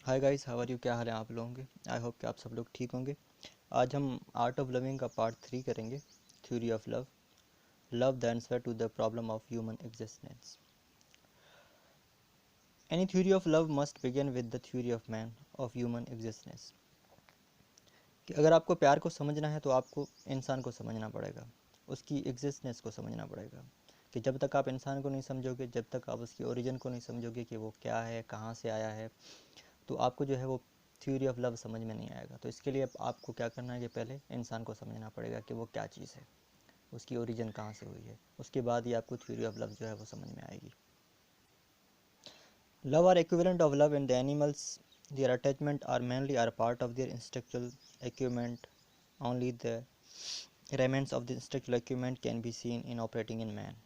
Hi guys, how are you? क्या हाल है आप लोगों के? आई होप कि आप सब लोग ठीक होंगे। आज हम आर्ट ऑफ लविंग का पार्ट 3 करेंगे। Theory of love, love the answer to the problem of human existence. Any theory of love must begin with the theory of man of human existence. कि अगर आपको प्यार को समझना है तो आपको इंसान को समझना पड़ेगा, उसकी एग्जिस्टेंस को समझना पड़ेगा। कि जब तक आप इंसान को नहीं समझोगे, जब तक आप उसकी ओरिजिन को नहीं समझोगे कि वो क्या है, कहाँ से आया है, तो आपको जो है वो थ्योरी ऑफ लव समझ में नहीं आएगा। तो इसके लिए आपको क्या करना है कि पहले इंसान को समझना पड़ेगा कि वो क्या चीज़ है, उसकी ओरिजिन कहाँ से हुई है। उसके बाद ही आपको थ्योरी ऑफ लव जो है वो समझ में आएगी। Love are equivalent of love in the animals. Their attachment are mainly are part of their instinctual equipment. Only the remnants of the instinctual equipment can be seen in operating in man.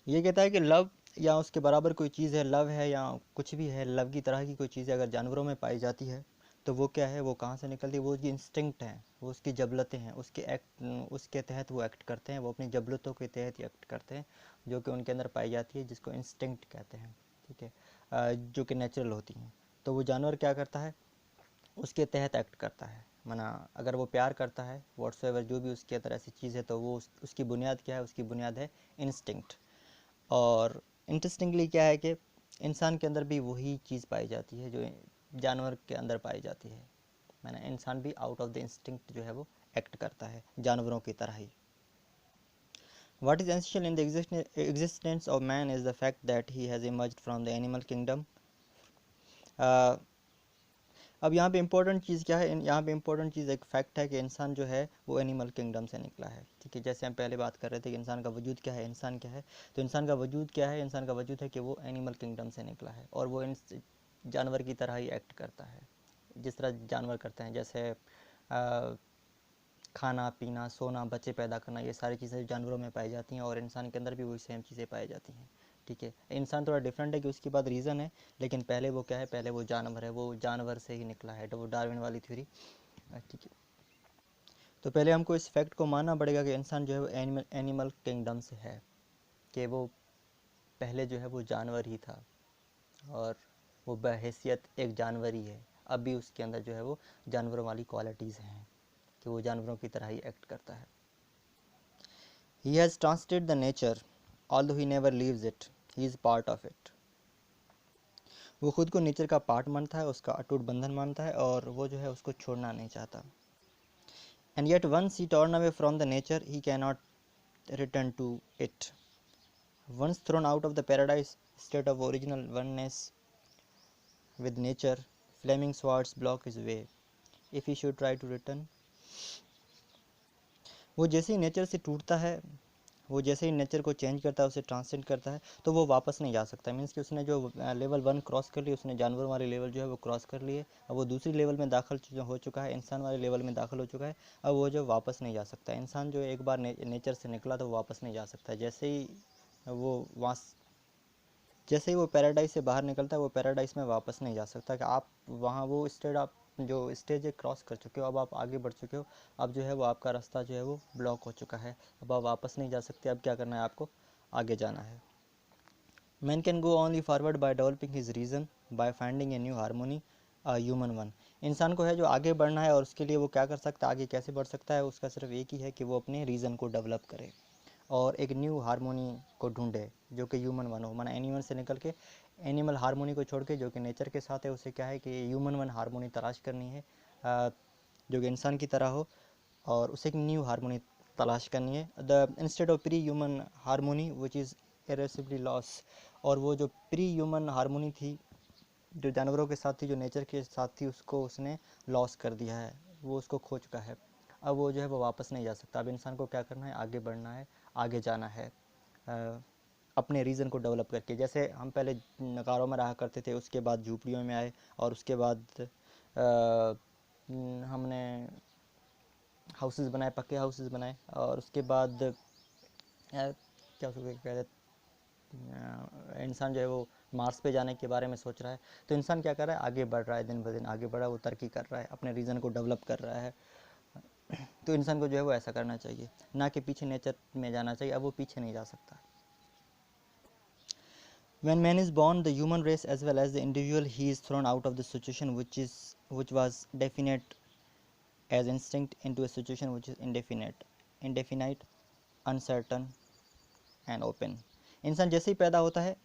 ये कहता है कि love या उसके बराबर कोई चीज़ है, love है या कुछ भी है, लव की तरह की कोई चीज़ है अगर जानवरों में पाई जाती है तो वो क्या है, वो कहाँ से निकलती है? वो उसकी इंस्टिंक्ट है, वो उसकी जबलतें हैं, उसके तहत वो एक्ट करते हैं, वो अपनी जबलतों के तहत ही एक्ट करते हैं जो कि उनके अंदर पाई जाती है, जिसको इंस्टिंक्ट कहते हैं। ठीक है, जो कि नेचुरल होती हैं। तो वो जानवर क्या करता है, उसके तहत एक्ट करता है। माना अगर वो प्यार करता है, व्हाट्सएवर जो भी उसके अंदर ऐसी चीज़ है, तो वो उसकी बुनियाद क्या है? उसकी बुनियाद है इंस्टिंक्ट। और इंटरेस्टिंगली क्या है कि इंसान के अंदर भी वही चीज़ पाई जाती है जो जानवर के अंदर पाई जाती है। मैंने इंसान भी आउट ऑफ द इंस्टिंक्ट जो है वो एक्ट करता है जानवरों की तरह ही। What is essential in the existence of man is the fact that he has emerged from the animal kingdom. uh, अब यहाँ पे इम्पोर्टेंट चीज़ क्या है? यहाँ पे इम्पोर्टेंट चीज़ एक फैक्ट है कि इंसान जो है वो एनिमल किंगडम से निकला है। ठीक है, जैसे हम पहले बात कर रहे थे कि इंसान का वजूद क्या है, इंसान क्या है। तो इंसान का वजूद क्या है? इंसान का वजूद है कि वो एनिमल किंगडम से निकला है और वो जानवर की तरह ही एक्ट करता है जिस तरह जानवर करते हैं। जैसे खाना पीना, सोना, बच्चे पैदा करना, ये सारी चीज़ें जानवरों में पाई जाती हैं और इंसान के अंदर भी वही सेम चीज़ें पाई जाती हैं। ठीक है, इंसान थोड़ा डिफरेंट है कि उसके बाद रीज़न है, लेकिन पहले वो क्या है, पहले वो जानवर है, वो जानवर से ही निकला है। तो वो डार्विन वाली थ्योरी। ठीक है, तो पहले हमको इस फैक्ट को मानना पड़ेगा कि इंसान जो है वो एनिमल किंगडम से है, कि वो पहले जो है वो जानवर ही था और वो बहैसियत एक जानवर ही है। अब भी उसके अंदर जो है वो जानवरों वाली क्वालिटीज़ हैं कि वो जानवरों की तरह ही एक्ट करता है। He has translated the nature, although he never leaves it. He is part of it. वो खुद को नेचर का पार्ट मानता है, उसका अटूट बंधन मानता है और वो जो है उसको छोड़ना नहीं चाहता। And yet once he torn away from the nature, he cannot return to it. Once thrown out of the paradise state of original oneness with nature, flaming swords block his way. If he should try to return, वो जैसे ही nature से टूटता है, वो जैसे ही nature को change करता है, उसे ट्रांससेंड करता है, तो वो वापस नहीं जा सकता। मीन्स कि उसने जो लेवल 1 क्रॉस कर ली, उसने जानवर वाले लेवल जो है वो क्रॉस कर लिए, अब वो दूसरी लेवल में दाखिल हो चुका है, इंसान वाले लेवल में दाखिल हो चुका है। अब वो जो वापस नहीं जा सकता। इंसान जो एक बार नेचर से निकला तो वो वापस नहीं जा सकता। वो वहाँ जैसे ही वो पैराडाइज से बाहर निकलता है, वो पैराडाइज में वापस नहीं जा सकता। कि आप वहाँ वो स्टेज, आप जो स्टेज है क्रॉस कर चुके हो, अब आप आगे बढ़ चुके हो, अब जो है वो आपका रास्ता जो है वो ब्लॉक हो चुका है, अब आप वापस नहीं जा सकते। अब क्या करना है आपको? आगे जाना है। Man can go only forward by developing his reason, by finding a new harmony, a human one. इंसान को है जो आगे बढ़ना है और उसके लिए वो क्या कर सकता है, आगे कैसे बढ़ सकता है? उसका सिर्फ एक ही है कि वो अपने रीज़न को डेवलप करे और एक न्यू हारमोनी को ढूंढे जो कि ह्यूमन वन हो। माना एनिमल से निकल के एनिमल हारमोनी को छोड़ के जो कि नेचर के साथ है, उसे क्या है कि ह्यूमन वन हारमोनी तलाश करनी है, जो कि इंसान की तरह हो, और उसे एक न्यू हारमोनी तलाश करनी है। The instead of pre human harmony which is irreversibly loss. और वो जो प्री ह्यूमन हारमोनी थी, जो जानवरों के साथ थी, जो नेचर के साथ थी, उसको उसने लॉस कर दिया है, वो उसको खो चुका है। अब वो जो है वो वापस नहीं जा सकता। अब इंसान को क्या करना है? आगे बढ़ना है, आगे जाना है, अपने रीज़न को डेवलप करके। जैसे हम पहले नगारों में रहा करते थे, उसके बाद झूपड़ियों में आए, और उसके बाद हमने हाउसेस बनाए, पक्के हाउसेस बनाए, और उसके बाद क्या उसको कहते हैं, इंसान जो है वो मार्स पे जाने के बारे में सोच रहा है। तो इंसान क्या कर रहा है? आगे बढ़ रहा है, दिन ब दिन आगे बढ़ रहा है, वो तरक्की कर रहा है, अपने रीज़न को डेवलप कर रहा है। तो इंसान को जो है वो ऐसा करना चाहिए, ना कि पीछे नेचर में जाना चाहिए। अब वो पीछे नहीं जा सकता। When man is born, the human race as well as the individual, he is thrown out of the situation which was definite as instinct into a situation which is indefinite, uncertain and open. इंसान जैसे ही पैदा होता है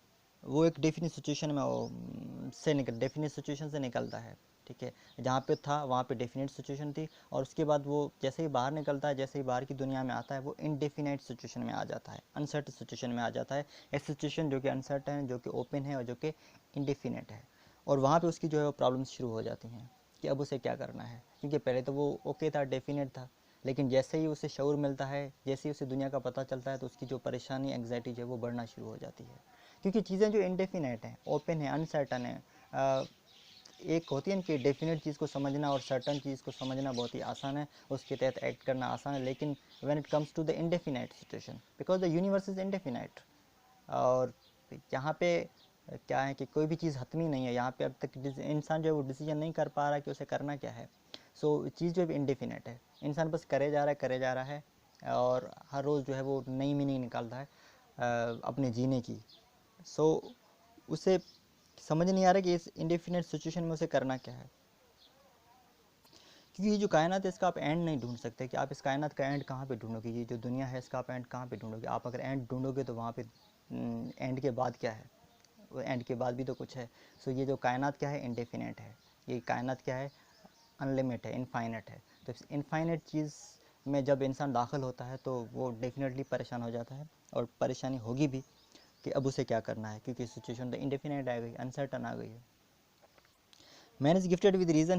वो एक definite situation में definite situation से निकलता है, ठीक है। जहाँ पे था वहाँ पे डेफिनेट सिचुएशन थी, और उसके बाद वो जैसे ही बाहर निकलता है, जैसे ही बाहर की दुनिया में आता है, वो इनडेफिनाइट सिचुएशन में आ जाता है, अनसर्ट सिचुएशन में आ जाता है। एक सिचुएशन जो कि अनसर्ट है, जो कि ओपन है और जो कि इनडेफिनेट है, और वहाँ पे उसकी जो है वो प्रॉब्लम्स शुरू हो जाती हैं कि अब उसे क्या करना है, क्योंकि पहले तो वो ओके था, डेफिनेट था, लेकिन जैसे ही उसे शऊर मिलता है, जैसे ही उसे दुनिया का पता चलता है, तो उसकी जो परेशानी, एंग्जाइटी जो है वो बढ़ना शुरू हो जाती है, क्योंकि चीज़ें जो इनडेफिनेट हैं, ओपन है, अनसर्टन है। एक होती है ना कि डेफिनेट चीज़ को समझना और सर्टन चीज़ को समझना बहुत ही आसान है, उसके तहत एक्ट करना आसान है, लेकिन when it comes to the indefinite situation, because the universe is indefinite, और यहाँ पे क्या है कि कोई भी चीज़ हतमी नहीं है, यहाँ पे अब तक इंसान जो है वो डिसीजन नहीं कर पा रहा कि उसे करना क्या है। सो चीज़ जो है इनडेफिनेट है, इंसान बस करे जा रहा है, और हर रोज़ जो है वो नई मीनिंग निकालता है अपने जीने की। सो उसे समझ नहीं आ रहा कि इस इंडेफिनेट सिचुएशन में उसे करना क्या है, क्योंकि ये जो कायनात है इसका आप एंड नहीं ढूंढ सकते कि आप इस कायनात का एंड कहाँ पे ढूंढोगे, ये जो दुनिया है इसका आप एंड कहाँ पे ढूंढोगे। आप अगर एंड ढूंढोगे तो वहाँ पे एंड के बाद क्या है, वो एंड के बाद भी तो कुछ है। सो ये जो कायनात क्या है, इंडेफिनेट है, ये कायनात क्या है, अनलिमिट है, इनफाइनेट है। तो इस इनफाइनेट चीज़ में जब इंसान दाखिल होता है तो वो डेफिनेटली परेशान हो जाता है, और परेशानी होगी भी कि अब उसे क्या करना है, क्योंकि सिचुएशन तो इंडेफिनेट आ गई, अनसर्टन आ गई है। Man is gifted with reason,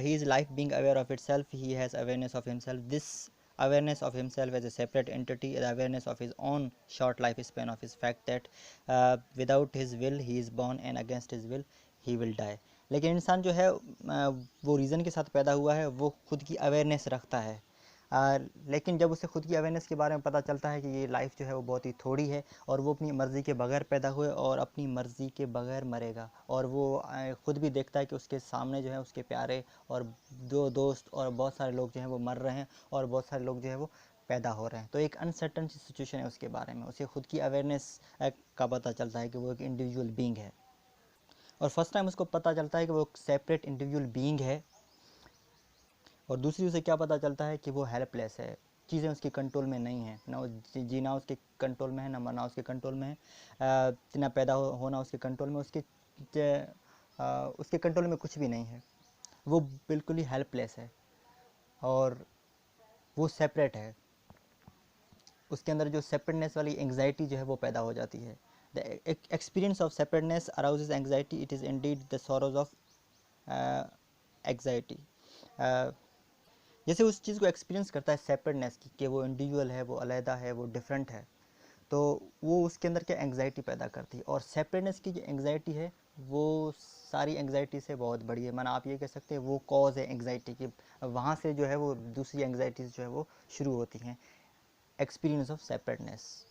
he is life being aware of itself, he has awareness of himself. This awareness of himself as a separate entity, the awareness of his own short lifespan, of his fact that without his will he is born and against his will he will die. लेकिन इंसान जो है वो reason के साथ पैदा हुआ है, वो खुद की अवेयरनेस रखता है, लेकिन जब उसे खुद की अवेयरनेस के बारे में पता चलता है कि ये लाइफ जो है वो बहुत ही थोड़ी है, और वो अपनी मर्ज़ी के बगैर पैदा हुए और अपनी मर्ज़ी के बगैर मरेगा, और वो खुद भी देखता है कि उसके सामने जो है उसके प्यारे और दो दोस्त और बहुत सारे लोग जो हैं वो मर रहे हैं, और बहुत सारे लोग जो है वो पैदा हो रहे हैं। तो एक अनसर्टन सी सिचुएशन है उसके बारे में, उसे खुद की अवेयरनेस का पता चलता है कि वो एक इंडिविजुअल बीइंग है, और फर्स्ट टाइम उसको पता चलता है कि वो एक सेपरेट इंडिविजुअल बीइंग है। और दूसरी उसे क्या पता चलता है कि वो हेल्पलेस है, चीज़ें उसके कंट्रोल में नहीं हैं, ना जीना उसके कंट्रोल में है, ना मरना उसके कंट्रोल में है, ना पैदा होना उसके कंट्रोल में, उसके कंट्रोल में कुछ भी नहीं है, वो बिल्कुल ही हेल्पलेस है, और वो सेपरेट है। उसके अंदर जो सेपरेटनेस वाली एंग्जाइटी जो है वो पैदा हो जाती है। The experience of separateness arouses anxiety, it is indeed the sorrows of anxiety. जैसे उस चीज़ को एक्सपीरियंस करता है सेपरेटनेस की, कि वो इंडिविजुअल है, वो अलहदा है, वो डिफरेंट है, तो वो उसके अंदर क्या एंग्जाइटी पैदा करती है। और सेपरेटनेस की जो एंग्जाइटी है वो सारी एंग्जाइटी से बहुत बड़ी है, माना आप ये कह सकते हैं वो कॉज है एंग्जाइटी की, वहाँ से जो है वो दूसरी एंग्जाइटीज़ जो है वो शुरू होती हैं। एक्सपीरियंस ऑफ सेपरेटनेस,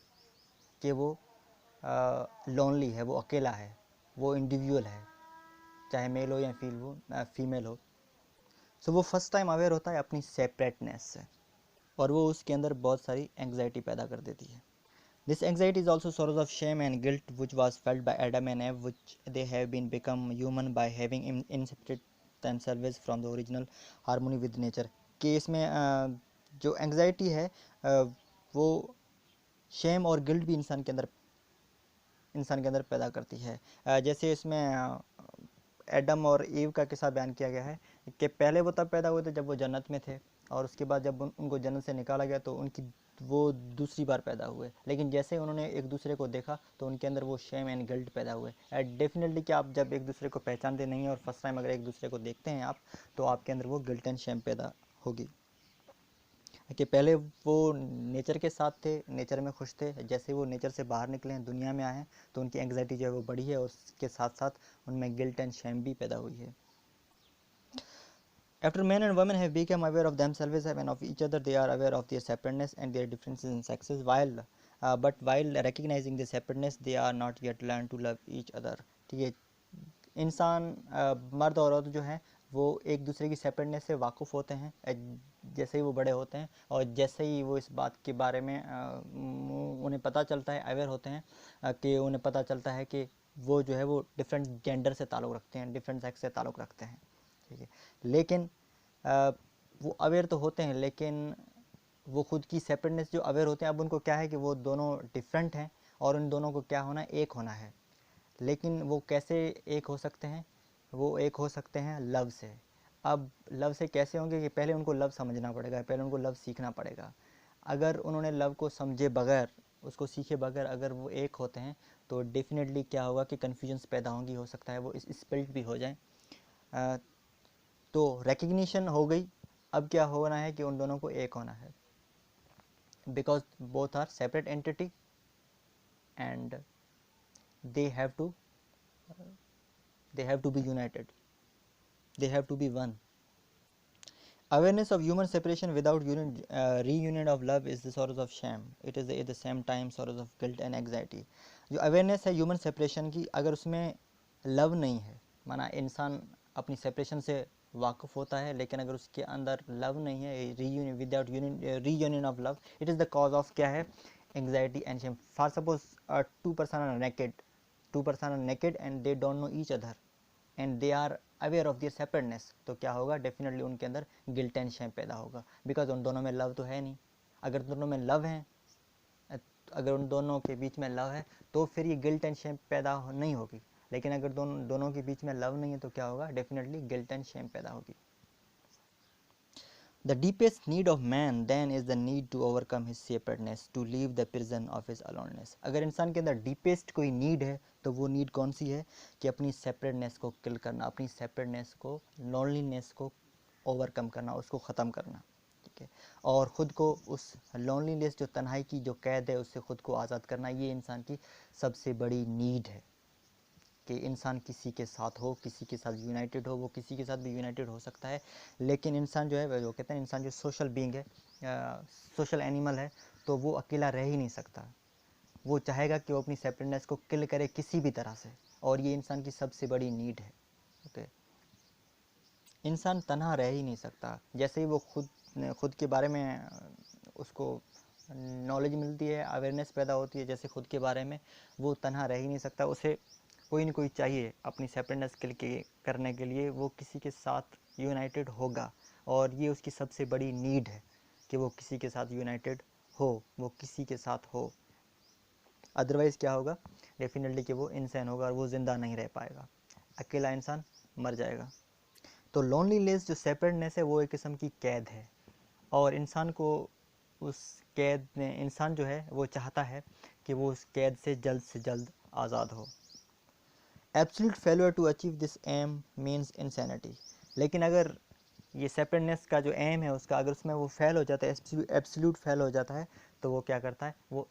कि वो लोनली है, वो अकेला है, वो इंडिविजुअल है, चाहे मेल हो या फीमेल हो। सो वो फर्स्ट टाइम अवेयर होता है अपनी सेपरेटनेस से, और वो उसके अंदर बहुत सारी एंग्जाइटी पैदा कर देती है। This anxiety is also source of shame and guilt which was felt by Adam and Eve, which they have been become human by having inseparate themselves from the original harmony with nature. कि इसमें जो anxiety है वो Shem और guilt भी इंसान के अंदर पैदा करती है। जैसे इसमें एडम और ईव का किस्सा बयान किया गया है कि पहले वो तब पैदा हुए थे जब वो जन्नत में थे, और उसके बाद जब उनको जन्नत से निकाला गया तो वो दूसरी बार पैदा हुए, लेकिन जैसे उन्होंने एक दूसरे को देखा तो उनके अंदर वो शेम एंड गिल्ट पैदा हुए। डेफिनेटली कि आप जब एक दूसरे को पहचानते नहीं हैं और फर्स्ट टाइम अगर एक दूसरे को देखते हैं आप, तो आपके अंदर वो गिल्ट एंड शेम पैदा होगी, कि पहले वो नेचर के साथ थे, नेचर में खुश थे, जैसे वो नेचर से बाहर निकले हैं, दुनिया में आए हैं, तो उनकी एंग्जाइटी जो है वो बढ़ी है, और उसके साथ साथ उनमें गिल्ट एंड शेम भी पैदा हुई है। After men and women have become aware of themselves and of each other, they are aware of their separateness and their differences in sexes. But while recognizing the separateness, they are not yet learned to love each other. ठीक है, इंसान मर्द और औरत जो हैं वो एक दूसरे की सेपरेटनेस से वाकिफ़ होते हैं जैसे ही वो बड़े होते हैं, और जैसे ही वो इस बात के बारे में उन्हें पता चलता है, अवेयर होते हैं कि उन्हें पता चलता है कि वो जो है वो डिफरेंट जेंडर से ताल्लुक़ रखते हैं, डिफरेंट सेक्स से ताल्लुक़ रखते हैं, ठीक है। लेकिन वो अवेयर तो होते हैं, लेकिन वो खुद की सेपरेटनेस जो अवेयर होते हैं, अब उनको क्या है कि वो दोनों डिफरेंट हैं और उन दोनों को क्या होना है, एक होना है। लेकिन वो कैसे एक हो सकते हैं? वो एक हो सकते हैं लव से। अब लव से कैसे होंगे कि पहले उनको लव समझना पड़ेगा, पहले उनको लव सीखना पड़ेगा। अगर उन्होंने लव को समझे बगैर, उसको सीखे बगैर अगर वो एक होते हैं, तो डेफिनेटली क्या होगा कि कन्फ्यूजन्स पैदा होंगी, हो सकता है वो स्प्लिट भी हो जाए। तो रिकग्निशन हो गई, अब क्या होना है कि उन दोनों को एक होना है, because both are separate entity and they have to be united, they have to be one. Awareness of human separation without reunion of love is the sorrows of shame. It is at the same time sorrows of guilt and anxiety. जो awareness है human separation की, अगर उसमें love नहीं है, माना इंसान अपनी सेपरेशन से वाकिफ़ होता है, लेकिन अगर उसके अंदर लव नहीं है, reunion without reunion of love, it is the cause of क्या है, anxiety and shame. For suppose two person are naked and they don't know each other and they are aware of their separateness, तो क्या होगा, definitely उनके अंदर guilt and Shem पैदा होगा, because उन दोनों में लव तो है नहीं. अगर दोनों में लव है, अगर उन दोनों के बीच में लव है, तो फिर ये गिल्ट एंड शेम पैदा नहीं होगी. लेकिन अगर दोनों के बीच में लव नहीं है, तो क्या होगा, डेफिनेटली गिल्ट एंड शेम पैदा होगी. The deepest need of man then is the need to overcome his separateness, to leave the prison of his aloneness. अगर इंसान के अंदर डीपेस्ट कोई नीड है, तो वो नीड कौन सी है कि अपनी सेपरेटनेस को किल करना, अपनी सेपरेटनेस को, लोनलीनेस को ओवरकम करना, उसको ख़त्म करना, ठीक है, और ख़ुद को उस लोनलीनेस, जो तन्हाई की जो कैद है, उससे ख़ुद को आज़ाद करना, ये इंसान की सबसे बड़ी नीड है कि इंसान किसी के साथ हो, किसी के साथ यूनाइटेड हो. वो किसी के साथ भी यूनाइटेड हो सकता है, लेकिन इंसान जो है, वो कहते हैं इंसान जो सोशल बीइंग है, सोशल एनिमल है, तो वो अकेला रह ही नहीं सकता. वो चाहेगा कि वो अपनी सेपरेटनेस को किल करे किसी भी तरह से, और ये इंसान की सबसे बड़ी नीड है. ओके, इंसान तन्हा रह ही नहीं सकता. जैसे ही वो खुद के बारे में उसको नॉलेज मिलती है, अवेयरनेस पैदा होती है जैसे खुद के बारे में, वो तन्हा रह ही नहीं सकता. उसे कोई ना कोई चाहिए अपनी सेपरेटनेस करने के लिए, वो किसी के साथ यूनाइटेड होगा, और ये उसकी सबसे बड़ी नीड है कि वो किसी के साथ यूनाइटेड हो, वो किसी के साथ हो. अदरवाइज़ क्या होगा, डेफिनेटली कि वो इंसान होगा और वो ज़िंदा नहीं रह पाएगा, अकेला इंसान मर जाएगा. तो लोनलीनेस, जो सेपरेटनेस है, वो एक किस्म की कैद है, और इंसान को उस कैद में, इंसान जो है वो चाहता है कि वो उस कैद से जल्द आज़ाद हो. Absolute failure to achieve this aim means insanity. लेकिन अगर ये सेपरेटनेस का जो एम है उसका, अगर उसमें वो फेल हो जाता है, एब्सोल्यूट फेल हो जाता है, तो वो क्या करता है, वो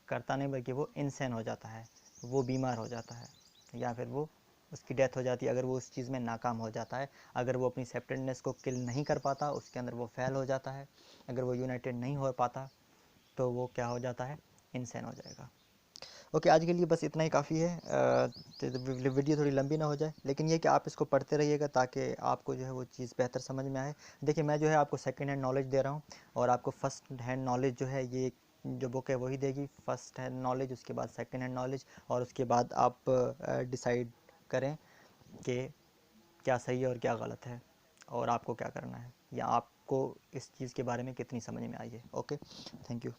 करता नहीं बल्कि वो इंसान हो जाता है, वो बीमार हो जाता है, या फिर वो उसकी डेथ हो जाती है अगर वो उस चीज़ में नाकाम हो जाता है. अगर वो अपनी सेपरेटनेस को किल नहीं कर पाता, उसके अंदर वो फेल हो जाता है, अगर वो यूनाइटेड नहीं हो पाता, तो वो क्या हो जाता है, इंसान हो जाएगा. ओके, आज के लिए बस इतना ही काफ़ी है. तो वीडियो थोड़ी लंबी ना हो जाए, लेकिन ये कि आप इसको पढ़ते रहिएगा ताकि आपको जो है वो चीज़ बेहतर समझ में आए. देखिए, मैं जो है आपको सेकंड हैंड नॉलेज दे रहा हूँ, और आपको फ़र्स्ट हैंड नॉलेज जो है, ये जो बुक है वही देगी. फ़र्स्ट हैंड नॉलेज, उसके बाद सेकंड हैंड नॉलेज, और उसके बाद आप डिसाइड करें कि क्या सही है और क्या गलत है, और आपको क्या करना है, या आपको इस चीज़ के बारे में कितनी समझ में आई है. Okay, thank you.